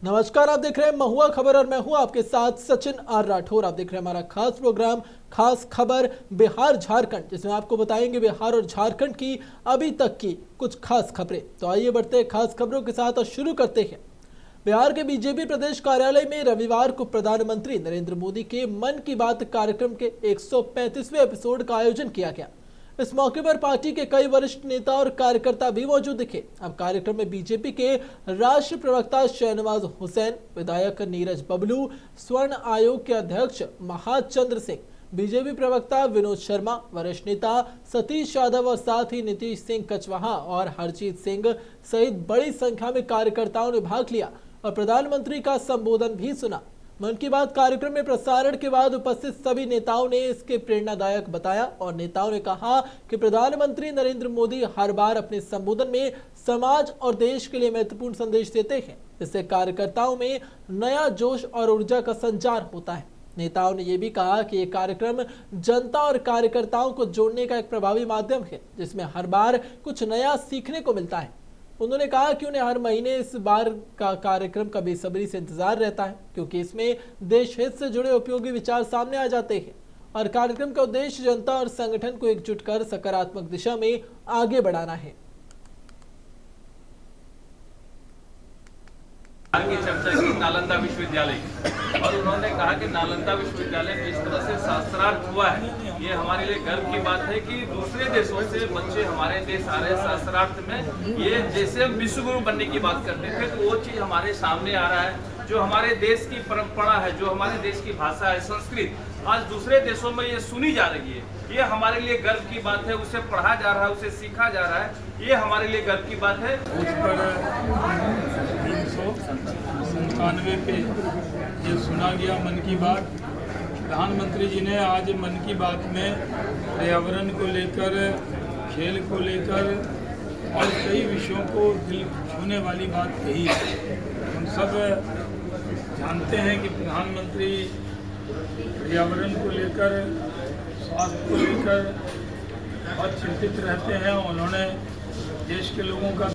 नमस्कार, आप देख रहे हैं महुआ खबर और मैं हूं आपके साथ सचिन आर राठौर। आप देख रहे हैं हमारा खास प्रोग्राम खास खबर बिहार झारखंड, जिसमें आपको बताएंगे बिहार और झारखंड की अभी तक की कुछ खास खबरें। तो आइए बढ़ते हैं खास खबरों के साथ और शुरू करते हैं। बिहार के बीजेपी प्रदेश कार्यालय में रविवार को प्रधानमंत्री नरेंद्र मोदी के मन की बात कार्यक्रम के 135वें एपिसोड का आयोजन किया गया। इस मौके पर पार्टी के कई वरिष्ठ नेता और कार्यकर्ता भी मौजूद दिखे। अब कार्यक्रम में बीजेपी के राष्ट्रीय प्रवक्ता शहनवाज हुसैन, विधायक नीरज बबलू, स्वर्ण आयोग के अध्यक्ष महाचंद्र सिंह, बीजेपी प्रवक्ता विनोद शर्मा, वरिष्ठ नेता सतीश यादव और साथ ही नीतीश सिंह कचवाहा और हरजीत सिंह सहित बड़ी संख्या में कार्यकर्ताओं ने भाग लिया और प्रधानमंत्री का संबोधन भी सुना। मन की बात कार्यक्रम में प्रसारण के बाद उपस्थित सभी नेताओं ने इसके प्रेरणादायक बताया और नेताओं ने कहा कि प्रधानमंत्री नरेंद्र मोदी हर बार अपने संबोधन में समाज और देश के लिए महत्वपूर्ण संदेश देते हैं। इससे कार्यकर्ताओं में नया जोश और ऊर्जा का संचार होता है। नेताओं ने यह भी कहा कि ये कार्यक्रम जनता और कार्यकर्ताओं को जोड़ने का एक प्रभावी माध्यम है, जिसमें हर बार कुछ नया सीखने को मिलता है। उन्होंने कहा कि उन्हें हर महीने इस बार का कार्यक्रम का बेसब्री से इंतजार रहता है, क्योंकि इसमें देश हित से जुड़े उपयोगी विचार सामने आ जाते हैं और कार्यक्रम का उद्देश्य जनता और संगठन को एकजुट कर सकारात्मक दिशा में आगे बढ़ाना है। की चर्चा की नालंदा विश्वविद्यालय और उन्होंने कहा कि नालंदा विश्वविद्यालय जिस तरह से शास्त्रार्थ हुआ है, ये हमारे लिए गर्व की बात है कि दूसरे देशों से बच्चे हमारे देश आ रहे हैं शास्त्रार्थ में। ये जैसे हम विश्वगुरु बनने की बात करते थे, तो वो चीज हमारे सामने आ रहा है। जो हमारे देश की परंपरा है, जो हमारे देश की भाषा है, संस्कृत, आज दूसरे देशों में ये सुनी जा रही है। ये हमारे लिए गर्व की बात है। उसे पढ़ा जा रहा है, उसे सीखा जा रहा है, ये हमारे लिए गर्व की बात है। उस पर 397 पे ये सुना गया मन की बात। प्रधानमंत्री जी ने आज मन की बात में पर्यावरण को लेकर, खेल को लेकर और कई विषयों को दिल छूने वाली बात कही है। हम सब जानते हैं कि प्रधानमंत्री पर्यावरण को लेकर, स्वास्थ्य को लेकर बहुत चिंतित रहते हैं। उन्होंने देश के लोगों का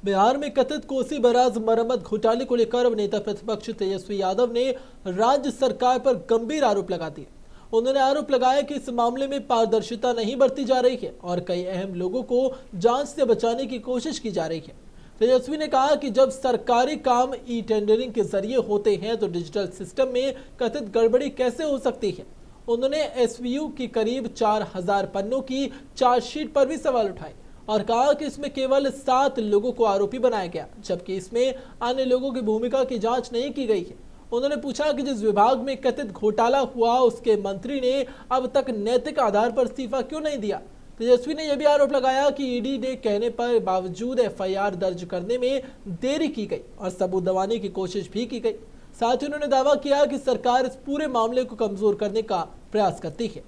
बिहार में कथित कोसी बैराज मरम्मत घोटाले को लेकर नेता प्रतिपक्ष तेजस्वी यादव ने राज्य सरकार पर गंभीर आरोप लगा दिए। उन्होंने आरोप लगाया कि इस मामले में पारदर्शिता नहीं बरती जा रही है और कई अहम लोगों को जांच से बचाने की कोशिश की जा रही है। तेजस्वी ने कहा कि जब सरकारी काम ई टेंडरिंग के जरिए होते हैं तो डिजिटल सिस्टम में कथित गड़बड़ी कैसे हो सकती है। उन्होंने एसवीयू की करीब 4000 पन्नों की चार्जशीट पर भी सवाल उठाए और कहा कि इसमें केवल 7 लोगों को आरोपी बनाया गया, जबकि इसमें अन्य लोगों की भूमिका की जांच नहीं की गई है। उन्होंने पूछा कि जिस विभाग में कथित घोटाला हुआ, उसके मंत्री ने अब तक नैतिक आधार पर इस्तीफा क्यों नहीं दिया। तेजस्वी ने यह भी आरोप लगाया कि ईडी ने कहने पर बावजूद एफआईआर दर्ज करने में देरी की गई और सबूत दबाने की कोशिश भी की गई। साथ ही उन्होंने दावा किया कि सरकार इस पूरे मामले को कमजोर करने का प्रयास करती है।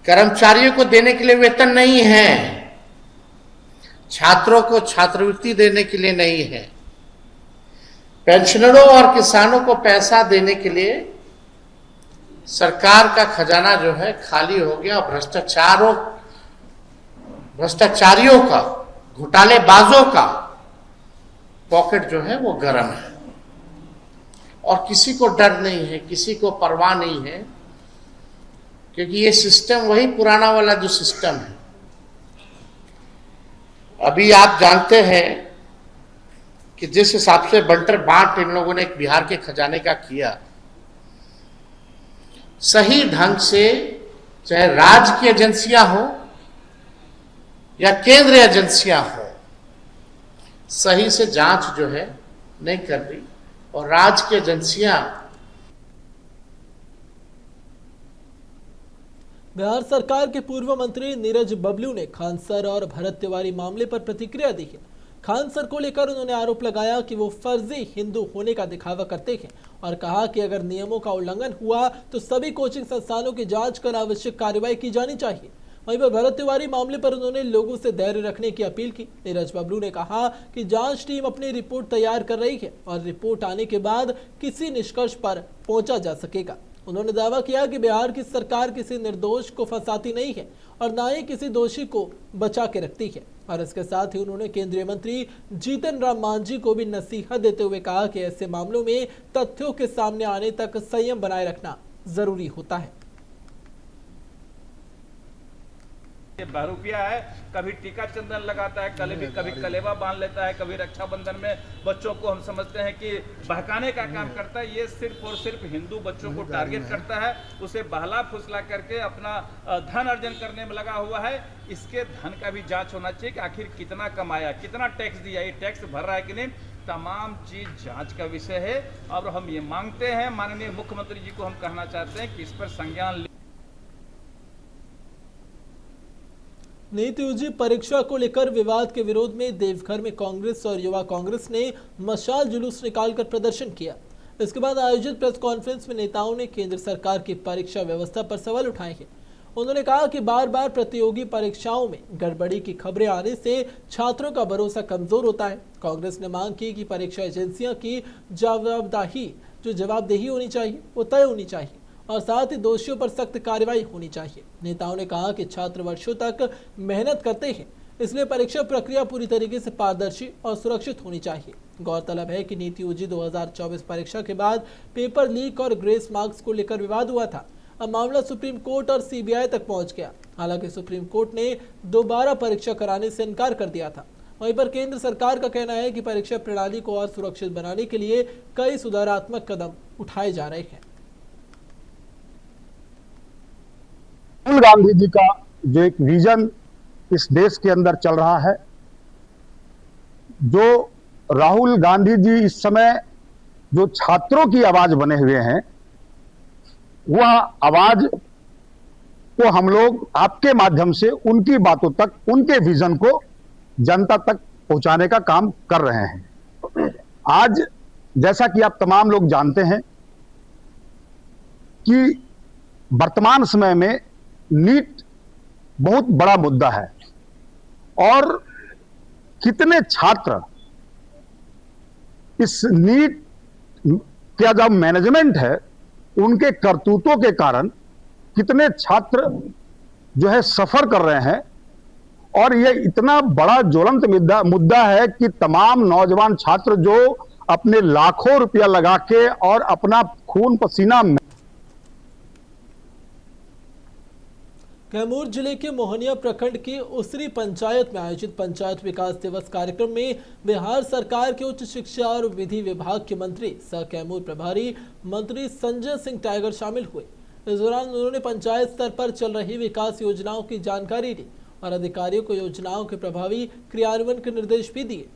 कर्मचारियों को देने के लिए वेतन नहीं है, छात्रों को छात्रवृत्ति देने के लिए नहीं है, पेंशनरों और किसानों को पैसा देने के लिए सरकार का खजाना जो है खाली हो गया। भ्रष्टाचारियों का, घोटालेबाजों का पॉकेट जो है वो गर्म है और किसी को डर नहीं है, किसी को परवाह नहीं है, क्योंकि ये सिस्टम वही पुराना वाला जो सिस्टम है। अभी आप जानते हैं कि जिस हिसाब से बंटर बांट इन लोगों ने बिहार के खजाने का किया, सही ढंग से चाहे राज्य की एजेंसियां हो या केंद्रीय एजेंसियां हो, सही से जांच जो है नहीं कर रही और राज्य की एजेंसियां बिहार सरकार के पूर्व मंत्री नीरज बबलू ने खान सर और भरत तिवारी मामले पर प्रतिक्रिया दी है। खान सर को लेकर उन्होंने आरोप लगाया कि वो फर्जी हिंदू होने का दिखावा करते हैं और कहा कि अगर नियमों का उल्लंघन हुआ तो सभी कोचिंग संस्थानों की जांच कर आवश्यक कार्रवाई की जानी चाहिए। वहीं पर भरत तिवारी मामले पर उन्होंने लोगों से धैर्य रखने की अपील की। नीरज बबलू ने कहा कि जांच टीम अपनी रिपोर्ट तैयार कर रही है और रिपोर्ट आने के बाद किसी निष्कर्ष पर पहुंचा जा सकेगा। उन्होंने दावा किया कि बिहार की सरकार किसी निर्दोष को फंसाती नहीं है और न ही किसी दोषी को बचा के रखती है। और इसके साथ ही उन्होंने केंद्रीय मंत्री जीतन राम मांझी को भी नसीहत देते हुए कहा कि ऐसे मामलों में तथ्यों के सामने आने तक संयम बनाए रखना जरूरी होता है। ये बहरूपिया है, कभी टीका चंदन लगाता है, कभी कलेवा बांध लेता है, कभी रक्षाबंधन में बच्चों को हम समझते हैं कि बहकाने का काम करता है। ये सिर्फ और सिर्फ हिंदू बच्चों को टारगेट करता है, उसे बहला फुसला करके अपना धन अर्जन करने में लगा हुआ है। इसके धन का भी जांच होना चाहिए कि आखिर कितना कमाया, कितना टैक्स दिया, ये टैक्स भर रहा है कि नहीं। तमाम चीज जांच का विषय है और हम ये मांगते हैं, माननीय मुख्यमंत्री जी को हम कहना चाहते हैं कि इस पर संज्ञान। नीट यूजी परीक्षा को लेकर विवाद के विरोध में देवघर में कांग्रेस और युवा कांग्रेस ने मशाल जुलूस निकालकर प्रदर्शन किया। इसके बाद आयोजित प्रेस कॉन्फ्रेंस में नेताओं ने केंद्र सरकार की परीक्षा व्यवस्था पर सवाल उठाए हैं। उन्होंने कहा कि बार बार प्रतियोगी परीक्षाओं में गड़बड़ी की खबरें आने से छात्रों का भरोसा कमजोर होता है। कांग्रेस ने मांग की कि परीक्षा एजेंसियों की जवाबदेही होनी चाहिए, वो तय होनी चाहिए और साथ ही दोषियों पर सख्त कार्रवाई होनी चाहिए। नेताओं ने कहा कि छात्र वर्षों तक मेहनत करते हैं, इसलिए परीक्षा प्रक्रिया पूरी तरीके से पारदर्शी और सुरक्षित होनी चाहिए। गौरतलब है कि नीट यूजी 2024 परीक्षा के बाद पेपर लीक और ग्रेस मार्क्स को लेकर विवाद हुआ था। अब मामला सुप्रीम कोर्ट और सीबीआई तक पहुंच गया। हालांकि सुप्रीम कोर्ट ने दोबारा परीक्षा कराने से इनकार कर दिया था। वहीं पर केंद्र सरकार का कहना है कि परीक्षा प्रणाली को और सुरक्षित बनाने के लिए कई सुधारात्मक कदम उठाए जा रहे हैं। राहुल गांधी जी का जो एक विजन इस देश के अंदर चल रहा है, जो राहुल गांधी जी इस समय जो छात्रों की आवाज बने हुए हैं, वह आवाज को हम लोग आपके माध्यम से उनकी बातों तक, उनके विजन को जनता तक पहुंचाने का काम कर रहे हैं। आज जैसा कि आप तमाम लोग जानते हैं कि वर्तमान समय में नीट बहुत बड़ा मुद्दा है और कितने छात्र इस नीट का जो मैनेजमेंट है उनके करतूतों के कारण कितने छात्र जो है सफर कर रहे हैं। और यह इतना बड़ा ज्वलंत मुद्दा है कि तमाम नौजवान छात्र जो अपने लाखों रुपया लगा के और अपना खून पसीना। कैमूर जिले के मोहनिया प्रखंड की उसरी पंचायत में आयोजित पंचायत विकास दिवस कार्यक्रम में बिहार सरकार के उच्च शिक्षा और विधि विभाग के मंत्री सह कैमूर प्रभारी मंत्री संजय सिंह टाइगर शामिल हुए। इस दौरान उन्होंने पंचायत स्तर पर चल रही विकास योजनाओं की जानकारी दी और अधिकारियों को योजनाओं के प्रभावी क्रियान्वयन के निर्देश भी दिए।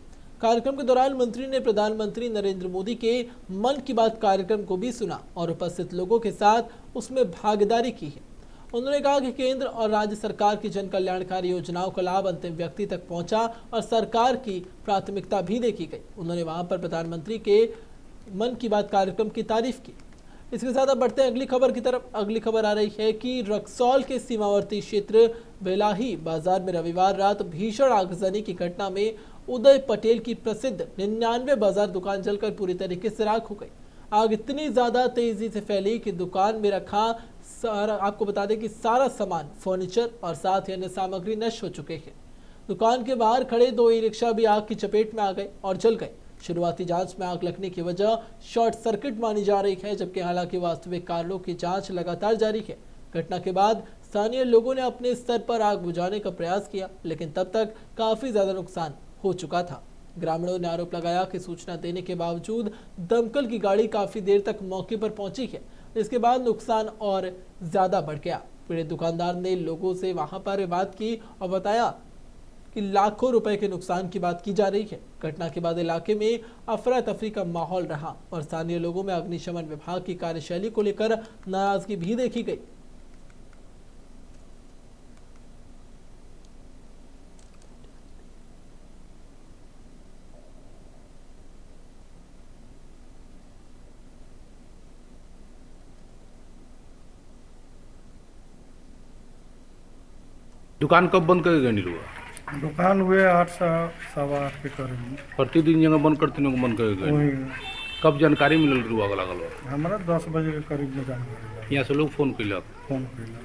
कार्यक्रम के दौरान मंत्री ने प्रधानमंत्री नरेंद्र मोदी के मन की बात कार्यक्रम को भी सुना और उपस्थित लोगों के साथ उसमें भागीदारी की है। उन्होंने कहा कि केंद्र और राज्य सरकार की जन कल्याणकारी योजनाओं का लाभ अंतिम व्यक्ति तक पहुंचा और सरकार की प्राथमिकता भी देखी गई। उन्होंने वहां पर प्रधानमंत्री के मन की बात कार्यक्रम की तारीफ की। इसके साथ अब बढ़ते हैं अगली खबर की तरफ। अगली खबर आ रही है कि रक्सौल के सीमावर्ती क्षेत्र बेलाही बाजार में रविवार रात भीषण आगजनी की घटना में उदय पटेल की प्रसिद्ध 99 बाजार दुकान जलकर पूरी तरीके से राख हो गई। आग इतनी ज्यादा तेजी से फैली कि दुकान में रखा आपको बता दें कि सारा सामान, फर्नीचर और साथ ही अन्य सामग्री नष्ट हो चुके हैं। दुकान के बाहर खड़े 2 ई-रिक्शा भी आग की चपेट में आ गए और जल गए। शुरुआती जांच में आग लगने की वजह शॉर्ट सर्किट मानी जा रही है, जबकि हालांकि वास्तविक कारणों की जांच लगातार जारी है। घटना के बाद स्थानीय लोगों ने अपने स्तर पर आग बुझाने का प्रयास किया, लेकिन तब तक काफी ज्यादा नुकसान हो चुका था। ग्रामीणों ने आरोप लगाया कि सूचना देने के बावजूद दमकल की गाड़ी काफी देर तक मौके पर पहुंची है। इसके बाद नुकसान और ज्यादा बढ़ गया। पीड़ित दुकानदार ने लोगों से वहां पर बात की और बताया कि लाखों रुपए के नुकसान की बात की जा रही है। घटना के बाद इलाके में अफरा तफरी का माहौल रहा और स्थानीय लोगों में अग्निशमन विभाग की कार्यशैली को लेकर नाराजगी भी देखी गई। दुकान कब बंद कर गए हुआ? दुकान हुए 8 से 8:15 के करीब। प्रतिदिन जगह बंद करते बंद कर गए। कब जानकारी मिलल रुआ के लागल बा? हमारा 10 बजे के करीब में जानकारी यहाँ से लोग फोन कैलक। फोन कैला।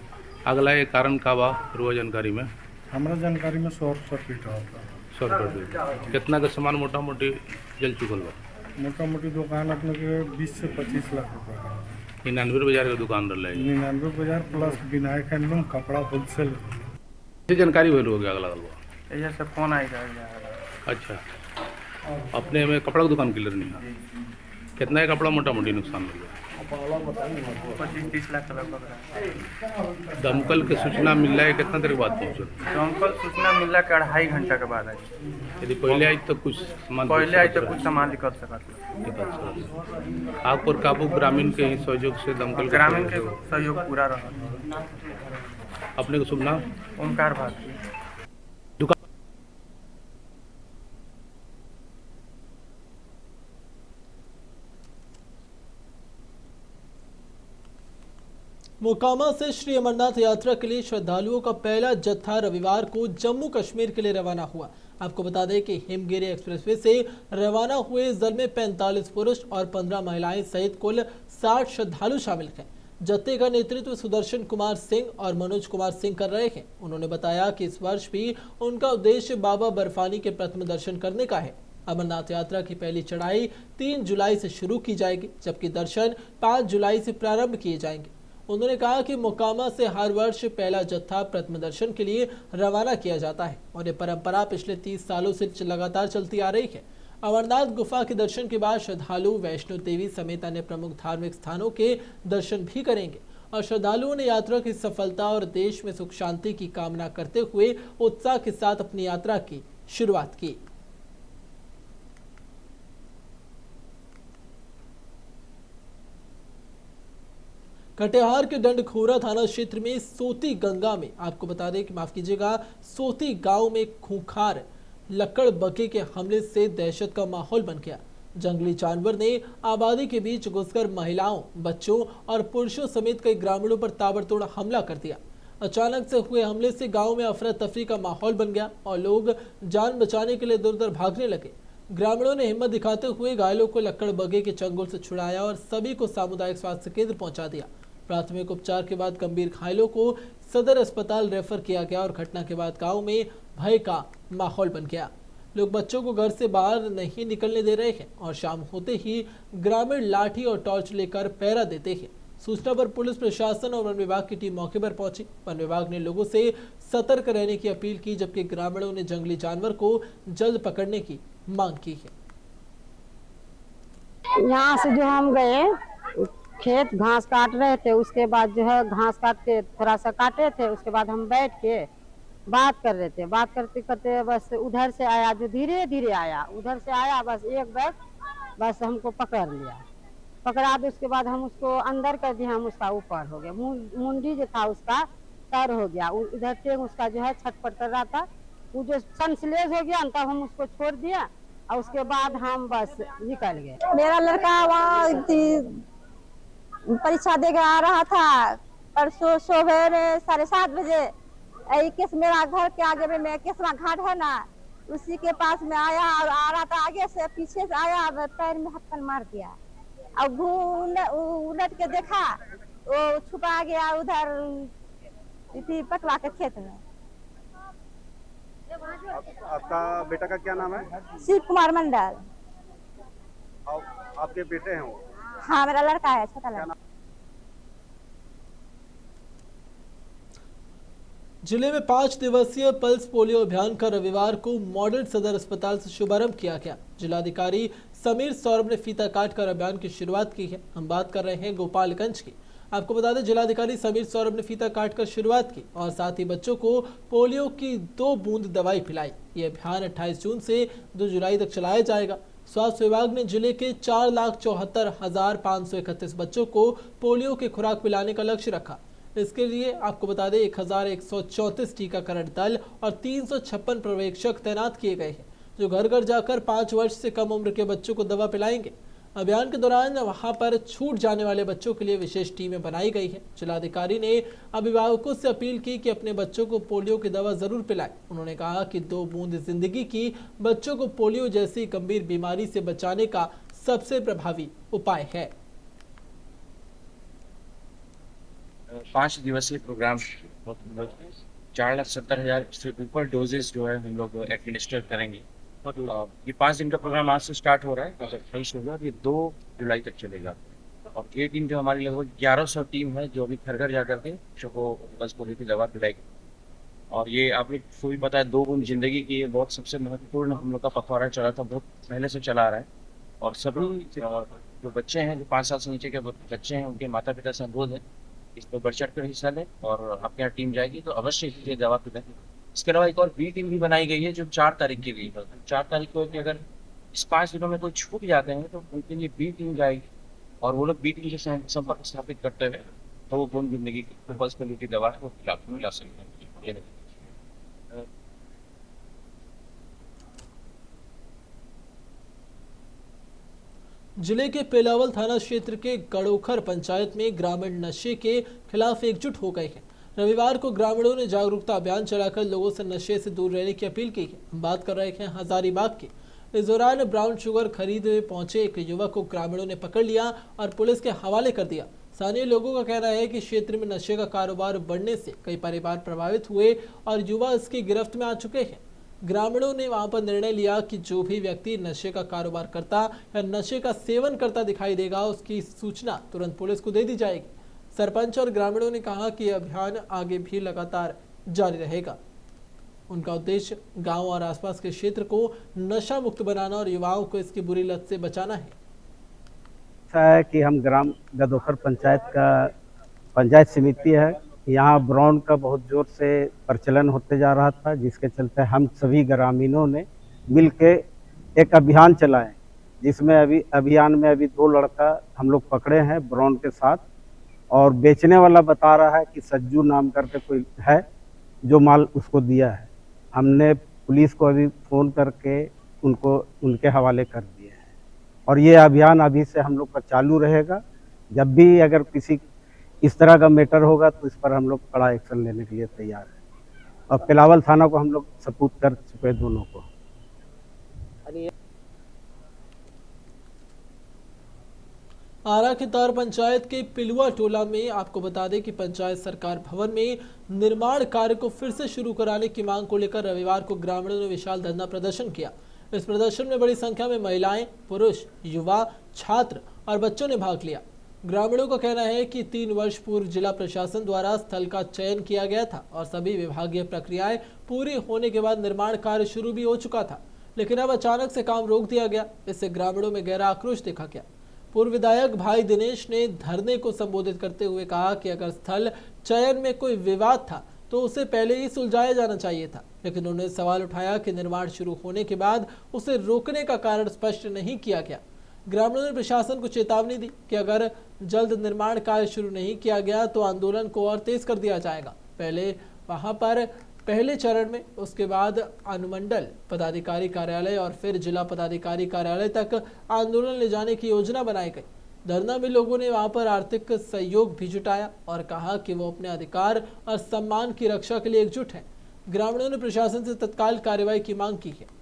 अगला ये कारण का बा रुआ जानकारी में? हमारा जानकारी में शॉर्ट सर्किट होता। सर्किट कितना का सामान मोटा मोटी जल चुकल बा? मोटा मोटी दुकान अपने के 20 से 25 लाख रुपए का। 99 बाजार के दुकान रहा है। 99 बाजार प्लस विनायक हैंडलूम कपड़ा होलसेल। ये जानकारी भइल हो गया अगला लागल बा? ये से फोन आई रहा है। अच्छा, अपने में कपड़ा की दुकान क्लियर नहीं है। कितना है कपड़ा मोटा मोटी नुकसान हो गया? 25-30 लाख का लगभग है। दमकल के सूचना मिल रहा है कितना देर के बाद पहुँचल? दमकल सूचना मिलला के 2.5 घंटा के बाद आई। यदि पहले आई तो कुछ सामान कुछ सामान निकल सकता। आग पर काबू ग्रामीण के ही सहयोग से दमकल ग्रामीण के सहयोग पूरा रहा। अपने को शुभ नाम? ओमकार भारती। मोकामा से श्री अमरनाथ यात्रा के लिए श्रद्धालुओं का पहला जत्था रविवार को जम्मू कश्मीर के लिए रवाना हुआ। आपको बता दें कि हिमगिरी एक्सप्रेसवे से रवाना हुए इस दल में 45 पुरुष और 15 महिलाएं सहित कुल 60 श्रद्धालु शामिल हैं। जत्थे का नेतृत्व सुदर्शन कुमार सिंह और मनोज कुमार सिंह कर रहे हैं। उन्होंने बताया कि इस वर्ष भी उनका उद्देश्य बाबा बर्फानी के प्रथम दर्शन करने का है। अमरनाथ यात्रा की पहली चढ़ाई 3 जुलाई से शुरू की जाएगी, जबकि दर्शन 5 जुलाई से प्रारंभ किए जाएंगे। उन्होंने कहा कि मोकामा से हर वर्ष पहला जत्था प्रथम दर्शन के लिए रवाना किया जाता है और ये परंपरा पिछले 30 सालों से लगातार चलती आ रही है। अमरनाथ गुफा के दर्शन के बाद श्रद्धालु वैष्णो देवी समेत अन्य प्रमुख धार्मिक स्थानों के दर्शन भी करेंगे और श्रद्धालुओं ने यात्रा की सफलता और देश में सुख शांति की कामना करते हुए उत्साह के साथ अपनी यात्रा की शुरुआत की। कटिहार के डंडखोरा थाना क्षेत्र में सोती गंगा में आपको बता दें कि माफ कीजिएगा सोती गांव में खूंखार लकड़ बग्घे के हमले से दहशत का माहौल बन गया। जंगली जानवर ने आबादी के बीच घुसकर महिलाओं, बच्चों और पुरुषों समेत कई ग्रामीणों पर ताबड़तोड़ हमला कर दिया। अचानक से हुए हमले से गांव में अफरा तफरी का माहौल बन गया और लोग जान बचाने के लिए इधर उधर भागने लगे। ग्रामीणों ने हिम्मत दिखाते हुए घायलों को लकड़ बग्घे के चंगुल से छुड़ाया और सभी को सामुदायिक स्वास्थ्य केंद्र पहुंचा दिया। प्राथमिक उपचार के बाद गंभीर घायलों को सदर अस्पताल रेफर किया गया और घटना के बाद गांव में भय का माहौल बन गया। लोग बच्चों को घर से बाहर नहीं निकलने दे रहे हैं और शाम होते ही ग्रामीण लाठी और टॉर्च लेकर पहरा देते हैं। सूचना पर पुलिस प्रशासन और वन विभाग की टीम मौके पर पहुंची। वन विभाग ने लोगों से सतर्क रहने की अपील की, जबकि ग्रामीणों ने जंगली जानवर को जल्द पकड़ने की मांग की है। यहाँ से जो हम गए खेत घास काट रहे थे, उसके बाद जो है घास काट के थोड़ा सा काटे थे, उसके बाद हम बैठ के बात कर रहे थे। बात करते करते बस उधर से आया, जो धीरे धीरे आया, उधर से आया, बस एक बैग बस हमको पकड़ लिया। पकड़ा दे उसके बाद हम उसको अंदर कर दिया, हम उसका ऊपर हो गया। मुंडी जो था उसका तर हो गया, उधर टेंग उसका जो है छटपट कर रहा था, वो जो सेंसलेस हो गया, तब हम उसको छोड़ दिया और उसके बाद हम बस निकल गए। मेरा लड़का वहाँ परीक्षा देकर आ रहा था परसों सवेरे 7:30 बजे। केस मेरा घर के आगे में केसवा घाट है ना, उसी के पास में आया और आ रहा था, आगे से पीछे से आया, पैर में हथकन मार दिया और उलट के देखा वो छुपा गया उधर पटवा के खेत में। आपका बेटा का क्या नाम है? शिव कुमार मंडल। आपके बेटे हैं वो? हाँ, मेरा लड़का है, छोटा लड़का। जिले में 5 दिवसीय पल्स पोलियो अभियान का रविवार को मॉडल सदर अस्पताल से शुभारंभ किया गया। जिलाधिकारी समीर सौरभ ने फीता काट कर अभियान की शुरुआत की है। हम बात कर रहे हैं गोपालगंज की। आपको बता दें जिलाधिकारी समीर सौरभ ने फीता काट कर शुरुआत की और साथ ही बच्चों को पोलियो की 2 बूंद दवाई पिलाई। ये अभियान 28 जून से 2 जुलाई तक चलाया जाएगा। स्वास्थ्य विभाग ने जिले के 4,74,531 बच्चों को पोलियो की खुराक पिलाने का लक्ष्य रखा। इसके लिए आपको बता दें 1,134 टीकाकरण दल और 356 पर्यवेक्षक तैनात किए गए हैं, जो घर घर जाकर 5 वर्ष से कम उम्र के बच्चों को दवा पिलाएंगे। अभियान के दौरान वहां पर छूट जाने वाले बच्चों के लिए विशेष टीमें बनाई गई है। जिलाधिकारी ने अभिभावकों से अपील की कि अपने बच्चों को पोलियो की दवा जरूर पिलाएं। उन्होंने कहा कि 2 बूंद जिंदगी की बच्चों को पोलियो जैसी गंभीर बीमारी से बचाने का सबसे प्रभावी उपाय है। 5 दिवसीय प्रोग्राम 4,70,000 से ऊपर डोजेस जो है हम लोग एडमिनिस्टर करेंगे। ये 5 दिन का प्रोग्राम आज से स्टार्ट हो रहा है, 28 होगा, ये 2 जुलाई तक चलेगा। और ये टीम जो हमारी लगभग 1100 टीम है जो अभी घर घर जा करके बच्चों को बस पोलियो की दवा पिलाएगी। और ये आपने को भी पता है 2 बूंद जिंदगी की ये बहुत सबसे महत्वपूर्ण हम लोग का पखवाड़ा चला था, बहुत पहले से चला आ रहा है। और सभी जो बच्चे हैं, जो 5 साल से नीचे के बच्चे हैं, उनके माता पिता से अनुरोध है इस पर बढ़ चढ़ कर हिस्सा लें और आपके यहाँ टीम जाएगी तो अवश्य ये दवा पिलाएं। इसके अलावा एक और बी टीम भी बनाई गई है जो 4 तारीख के लिए 4 तारीख को कि अगर इस 5 दिनों में कोई छूट जाते हैं तो उनके लिए बी टीम जाएगी और वो लोग बी टीम के संपर्क स्थापित करते हुए तो वो बूंद जिंदगी की पल्स पोलियो की दवा है वो मिला सकते हैं। जिले के पेलावल थाना क्षेत्र के गड़ोखर पंचायत में ग्रामीण नशे के खिलाफ एकजुट हो गए हैं। रविवार को ग्रामीणों ने जागरूकता अभियान चलाकर लोगों से नशे से दूर रहने की अपील की है। हम बात कर रहे हैं हजारीबाग की। इस दौरान ब्राउन शुगर खरीदने पहुंचे एक युवक को ग्रामीणों ने पकड़ लिया और पुलिस के हवाले कर दिया। स्थानीय लोगों का कहना है कि क्षेत्र में नशे का कारोबार बढ़ने से कई परिवार प्रभावित हुए और युवा इसकी गिरफ्त में आ चुके हैं। ग्रामीणों ने वहां पर निर्णय लिया कि जो भी व्यक्ति नशे का कारोबार करता या नशे का सेवन करता दिखाई देगा उसकी सूचना तुरंत पुलिस को दे दी जाएगी। सरपंच और ग्रामीणों ने कहा कि अभियान आगे भी लगातार जारी रहेगा। उनका उद्देश्य गांव और आसपास के क्षेत्र को नशा मुक्त बनाना और युवाओं को इसकी बुरी लत से बचाना है। ऐसा है कि हम ग्राम गदोखर पंचायत समिति है, यहाँ ब्राउन का बहुत जोर से प्रचलन होते जा रहा था, जिसके चलते हम सभी ग्रामीणों ने मिलके एक अभियान चलाए, जिसमें अभियान में 2 लड़का हम लोग पकड़े हैं ब्राउन के साथ। और बेचने वाला बता रहा है कि सज्जू नाम करके कोई है जो माल उसको दिया है। हमने पुलिस को अभी फ़ोन करके उनके हवाले कर दिए हैं और ये अभियान अभी से हम लोग का चालू रहेगा। जब भी अगर किसी इस तरह का मैटर होगा तो इस पर हम लोग कड़ा एक्शन लेने के लिए तैयार हैं और पेलावल थाना को हम लोग सपूत कर चुके दोनों को। आरा के तार पंचायत के पिलुआ टोला में आपको बता दें कि पंचायत सरकार भवन में निर्माण कार्य को फिर से शुरू कराने की मांग को लेकर रविवार को ग्रामीणों ने विशाल धरना प्रदर्शन किया। इस प्रदर्शन में बड़ी संख्या में महिलाएं, पुरुष, युवा, छात्र और बच्चों ने भाग लिया। ग्रामीणों का कहना है कि 3 वर्ष पूर्व जिला प्रशासन द्वारा स्थल का चयन किया गया था और सभी विभागीय प्रक्रियाएं पूरी होने के बाद निर्माण कार्य शुरू भी हो चुका था, लेकिन अब अचानक से काम रोक दिया गया। इससे ग्रामीणों में गहरा आक्रोश देखा गया। पूर्व विधायक भाई दिनेश ने धरने को संबोधित करते हुए कहा कि अगर स्थल चयन में कोई विवाद था तो उसे पहले ही सुलझाया जाना चाहिए था, लेकिन उन्होंने सवाल उठाया कि निर्माण शुरू होने के बाद उसे रोकने का कारण स्पष्ट नहीं किया गया। ग्रामीणों ने प्रशासन को चेतावनी दी कि अगर जल्द निर्माण कार्य शुरू नहीं किया गया तो आंदोलन को और तेज कर दिया जाएगा। पहले वहां पर पहले चरण में, उसके बाद अनुमंडल पदाधिकारी कार्यालय और फिर जिला पदाधिकारी कार्यालय तक आंदोलन ले जाने की योजना बनाई गई। धरना में लोगों ने वहां पर आर्थिक सहयोग भी जुटाया और कहा कि वो अपने अधिकार और सम्मान की रक्षा के लिए एकजुट है। ग्रामीणों ने प्रशासन से तत्काल कार्रवाई की मांग की है।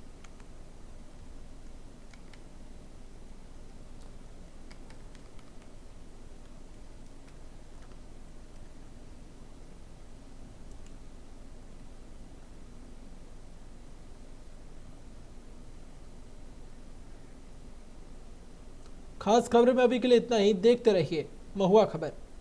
खास खबर में अभी के लिए इतना ही। देखते रहिए महुआ खबर।